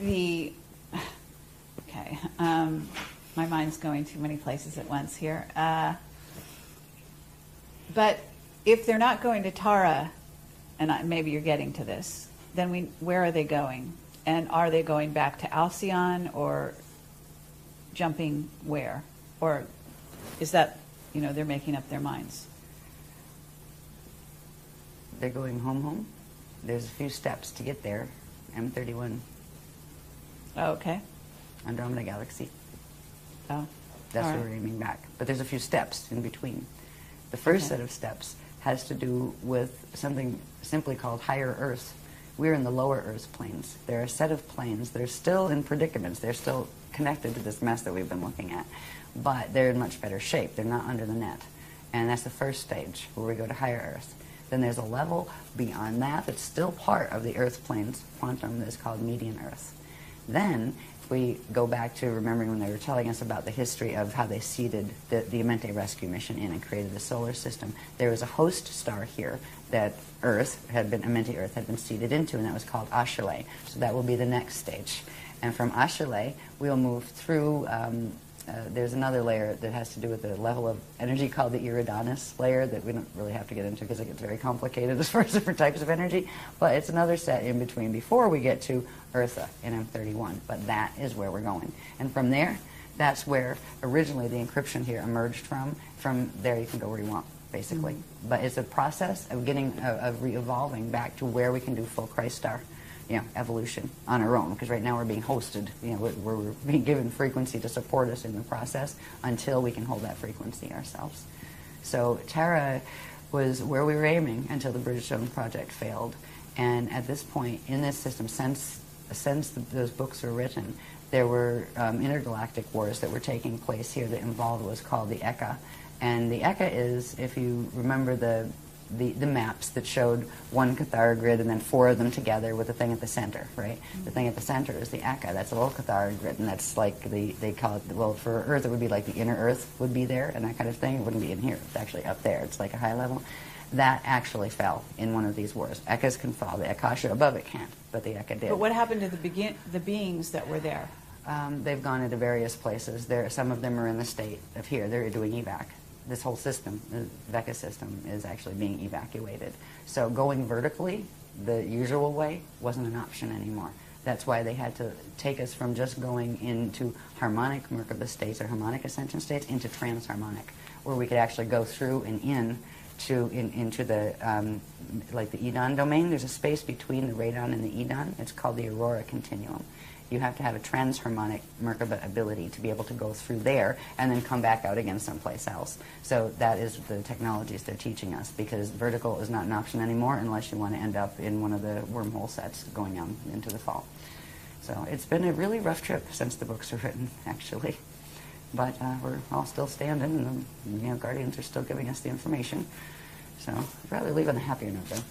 the okay, my mind's going too many places at once here. But if they're not going to Tara, and maybe you're getting to this, then where are they going? And are they going back to Alcyon or jumping where? Or is that, they're making up their minds? They're going home. There's a few steps to get there. M31. Oh, okay. Andromeda Galaxy. Oh. That's where we're aiming back. But there's a few steps in between. The first set of steps has to do with something simply called higher Earth. We're in the lower Earth planes. There are a set of planes that are still in predicaments. They're still connected to this mess that we've been looking at. But they're in much better shape. They're not under the net. And that's the first stage, where we go to higher Earth. Then there's a level beyond that that's still part of the Earth planes quantum that is called median Earth. Then, if we go back to remembering when they were telling us about the history of how they seeded the Amente rescue mission in and created the solar system, there was a host star here that Amente Earth had been seeded into, and that was called Ashale. So that will be the next stage. And from Ashale, we'll move through, there's another layer that has to do with the level of energy called the Eridanus Layer that we don't really have to get into because it gets very complicated as far as different types of energy. But it's another set in between before we get to Eartha in M31. But that is where we're going. And from there, that's where originally the encryption here emerged from. From there, you can go where you want, basically. Mm-hmm. But it's a process of re-evolving back to where we can do full Christ star. Evolution on our own, because right now we're being hosted, we're being given frequency to support us in the process until we can hold that frequency ourselves. So Tara was where we were aiming until the British Stone Project failed. And at this point in this system, since those books were written, there were intergalactic wars that were taking place here that involved what was called the ECA. And the ECA is, if you remember the maps that showed one Cathara grid and then four of them together with the thing at the center, right? Mm-hmm. The thing at the center is the ECA. That's a little Cathara grid, and that's like they call it, well, for Earth it would be like the inner Earth would be there and that kind of thing. It wouldn't be in here. It's actually up there. It's like a high level. That actually fell in one of these wars. ECAs can fall. The Akasha above it can't, but the ECA did. But what happened to the beings that were there? They've gone into various places. Some of them are in the state of here. They're doing evac. This whole system, the VECA system, is actually being evacuated. So going vertically, the usual way, wasn't an option anymore. That's why they had to take us from just going into harmonic Merkaba states or harmonic ascension states into transharmonic, where we could actually go through and into the like the Edon domain. There's a space between the radon and the Edon. It's called the Aurora Continuum. You have to have a transharmonic Merkaba ability to be able to go through there and then come back out again someplace else. So that is the technologies they're teaching us, because vertical is not an option anymore unless you want to end up in one of the wormhole sets going on into the fall. So it's been a really rough trip since the books were written, actually. But we're all still standing, and the Guardians are still giving us the information. So I'd rather leave on a happier note, though.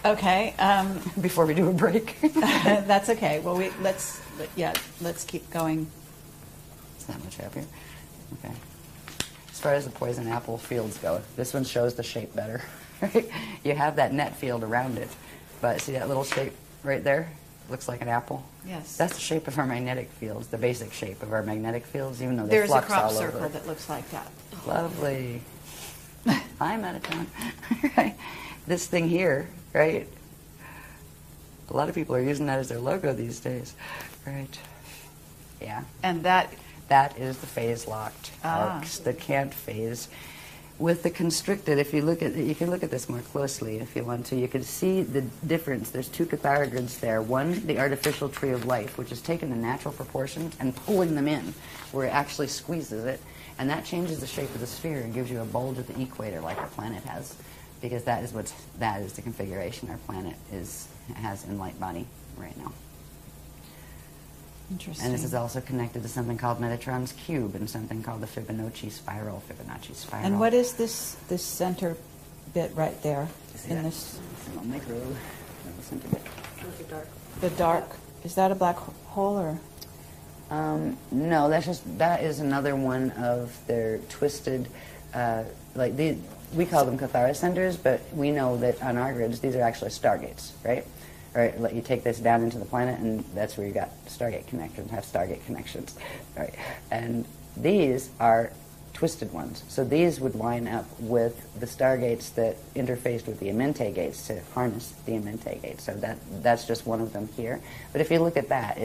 Okay. Before we do a break. That's okay. Well, let's keep going. It's not much happier. Okay. As far as the poison apple fields go, this one shows the shape better. Right? You have that net field around it, but see that little shape right there? Looks like an apple. Yes. That's the shape of our magnetic fields, the basic shape of our magnetic fields, even though they flux all over. There's a crop circle that looks like that. Lovely. I'm out of town. Right. This thing here, right? A lot of people are using that as their logo these days. Right. Yeah. And that is the phase-locked arcs that can't phase. With the constricted, if you look at you can look at this more closely if you want to. You can see the difference. There's two Cathara grids there. One, the artificial tree of life, which is taking the natural proportions and pulling them in, where it actually squeezes it, and that changes the shape of the sphere and gives you a bulge at the equator like our planet has, because that is the configuration our planet has in light body right now. Interesting. And this is also connected to something called Metatron's cube and something called the Fibonacci spiral. And what is this center bit right there? In this little micro center bit. The dark. Is that a black hole or? No, that is another one of their twisted, we call them Cathara centers, but we know that on our grids these are actually stargates, right? Or let you take this down into the planet, and that's where you got Stargate connections, have Stargate connections. Right? And these are twisted ones. So these would line up with the Stargates that interfaced with the Amenti gates to harness the Amenti gates. So that's just one of them here. But if you look at that,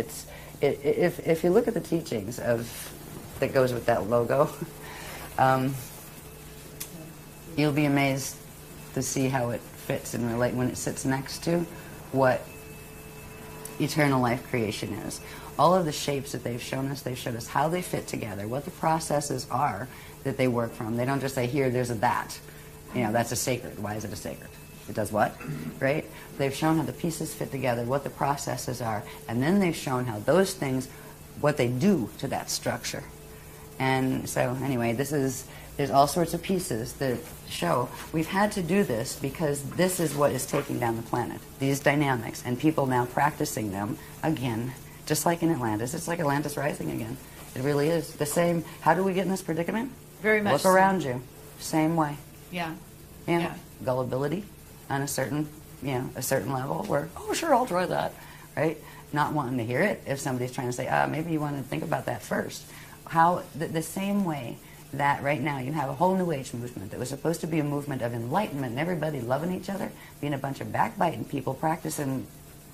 if you look at the teachings that goes with that logo, you'll be amazed to see how it fits and relate when it sits next to what eternal life creation is. All of the shapes that they've shown us how they fit together, what the processes are that they work from. They don't just say, here, there's a that. That's a sacred. Why is it a sacred? It does what? Right? They've shown how the pieces fit together, what the processes are, and then they've shown how those things, what they do to that structure. And so, anyway, there's all sorts of pieces that show we've had to do this because this is what is taking down the planet, these dynamics, and people now practicing them again, just like in Atlantis. It's like Atlantis rising again. It really is. The same, how do we get in this predicament? Very much Look around you. Same way. Yeah. Gullibility on a certain level where, oh, sure, I'll try that, right? Not wanting to hear it if somebody's trying to say, maybe you want to think about that first. How, the same way that right now you have a whole New Age movement that was supposed to be a movement of enlightenment and everybody loving each other, being a bunch of backbiting people practicing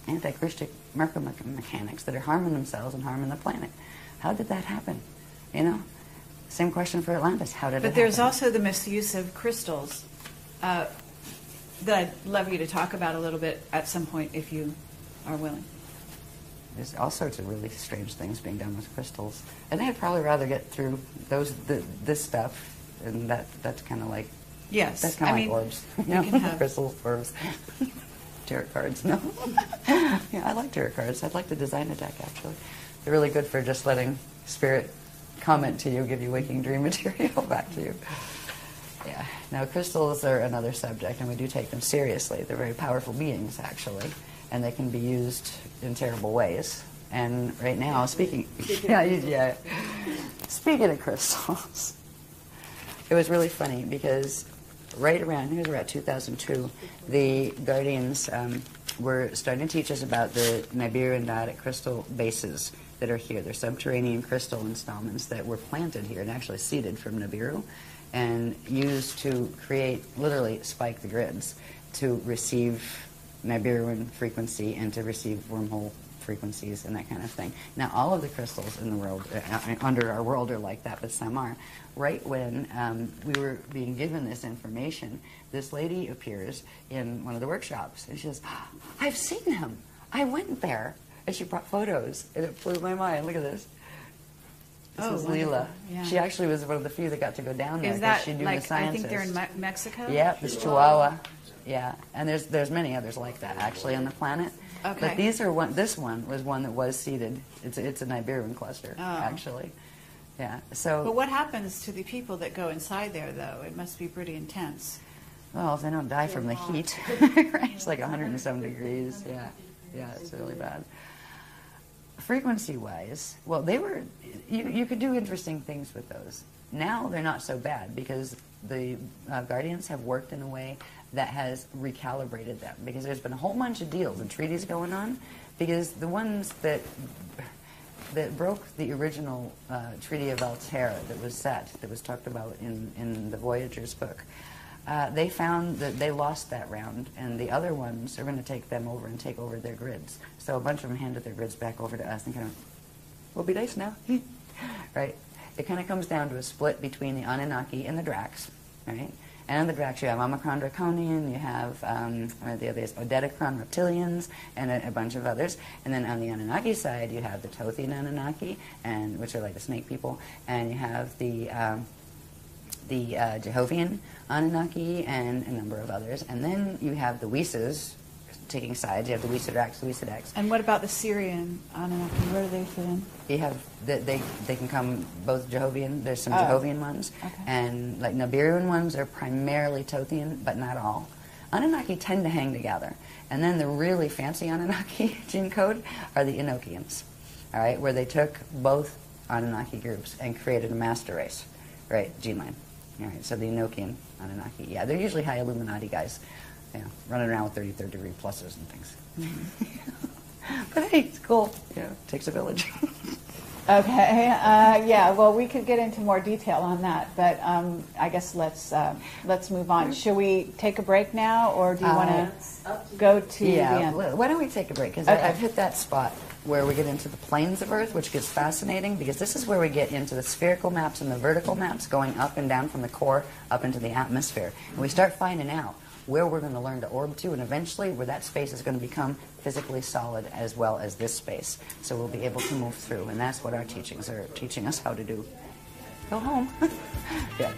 anti-Christian mechanics that are harming themselves and harming the planet. How did that happen? Same question for Atlantis. How did it happen? But there's also the misuse of crystals that I'd love you to talk about a little bit at some point if you are willing. There's all sorts of really strange things being done with crystals, and I'd probably rather get through this stuff, and that's kind of like that's kind of like orbs, crystals, orbs, tarot cards. No, I like tarot cards. I'd like to design a deck actually. They're really good for just letting spirit comment to you, give you waking dream material back to you. Yeah. Now crystals are another subject, and we do take them seriously. They're very powerful beings actually. And they can be used in terrible ways. And right now, speaking of crystals, it was really funny because right around 2002, the Guardians were starting to teach us about the Nibiru and Diotic crystal bases that are here. They're subterranean crystal installments that were planted here and actually seeded from Nibiru and used to create, literally spike the grids to receive Nibiruan frequency and to receive wormhole frequencies and that kind of thing. Now, all of the crystals in the world, under our world, are like that, but some are. Right when we were being given this information, this lady appears in one of the workshops, and she says, I've seen him. I went there. And she brought photos, and it blew my mind. Look at this. This is Leela. Yeah. She actually was one of the few that got to go down there. Is that she knew like, the sciences. I think they're in Mexico? Yeah, this Chihuahua. Yeah, and there's many others like that actually on the planet. Okay. But this one was one that was seeded. It's a Nibiruan cluster actually. Yeah. So. But what happens to the people that go inside there, though? It must be pretty intense. Well, if they don't die from the heat, right? It's like 107 degrees. Yeah, it's really bad. Frequency-wise, well, they were. You could do interesting things with those. Now they're not so bad because the Guardians have worked in a way that has recalibrated them, because there's been a whole bunch of deals and treaties going on, because the ones that broke the original Treaty of Altair that was talked about in the Voyagers book, they found that they lost that round, and the other ones are going to take them over and take over their grids. So a bunch of them handed their grids back over to us and kind of, we'll be nice now, right? It kind of comes down to a split between the Anunnaki and the Dracs, right? And the Dracs, you have Omicron Draconian, you have the others, Odedicron Reptilians, and a bunch of others. And then on the Anunnaki side, you have the Tothian Anunnaki, which are like the snake people, and you have the Jehovian Anunnaki and a number of others. And then you have the Weeses taking sides. You have the Weesadrax, Weesadex. And what about the Syrian Anunnaki? Where do they fit in? You have they can come both Jehovian. There's some Jehovian ones, and like Nibiruan ones are primarily Tothian, but not all. Anunnaki tend to hang together, and then the really fancy Anunnaki gene code are the Enochians, all right, where they took both Anunnaki groups and created a master race, right, gene line. All right, so the Enochian Anunnaki, yeah, they're usually high Illuminati guys. Yeah, running around with 33rd degree pluses and things. But hey, it's cool. Yeah, it takes a village. Okay. Yeah. Well, we could get into more detail on that, but I guess let's move on. Should we take a break now, or do you want to go to the end? Why don't we take a break? Because Okay. I've hit that spot where we get into the planes of Earth, which gets fascinating because this is where we get into the spherical maps and the vertical maps going up and down from the core up into the atmosphere. And we start finding out where we're going to learn to orb to, and eventually where that space is going to become physically solid as well as this space. So we'll be able to move through, and that's what our teachings are teaching us how to do. Go home. Yeah.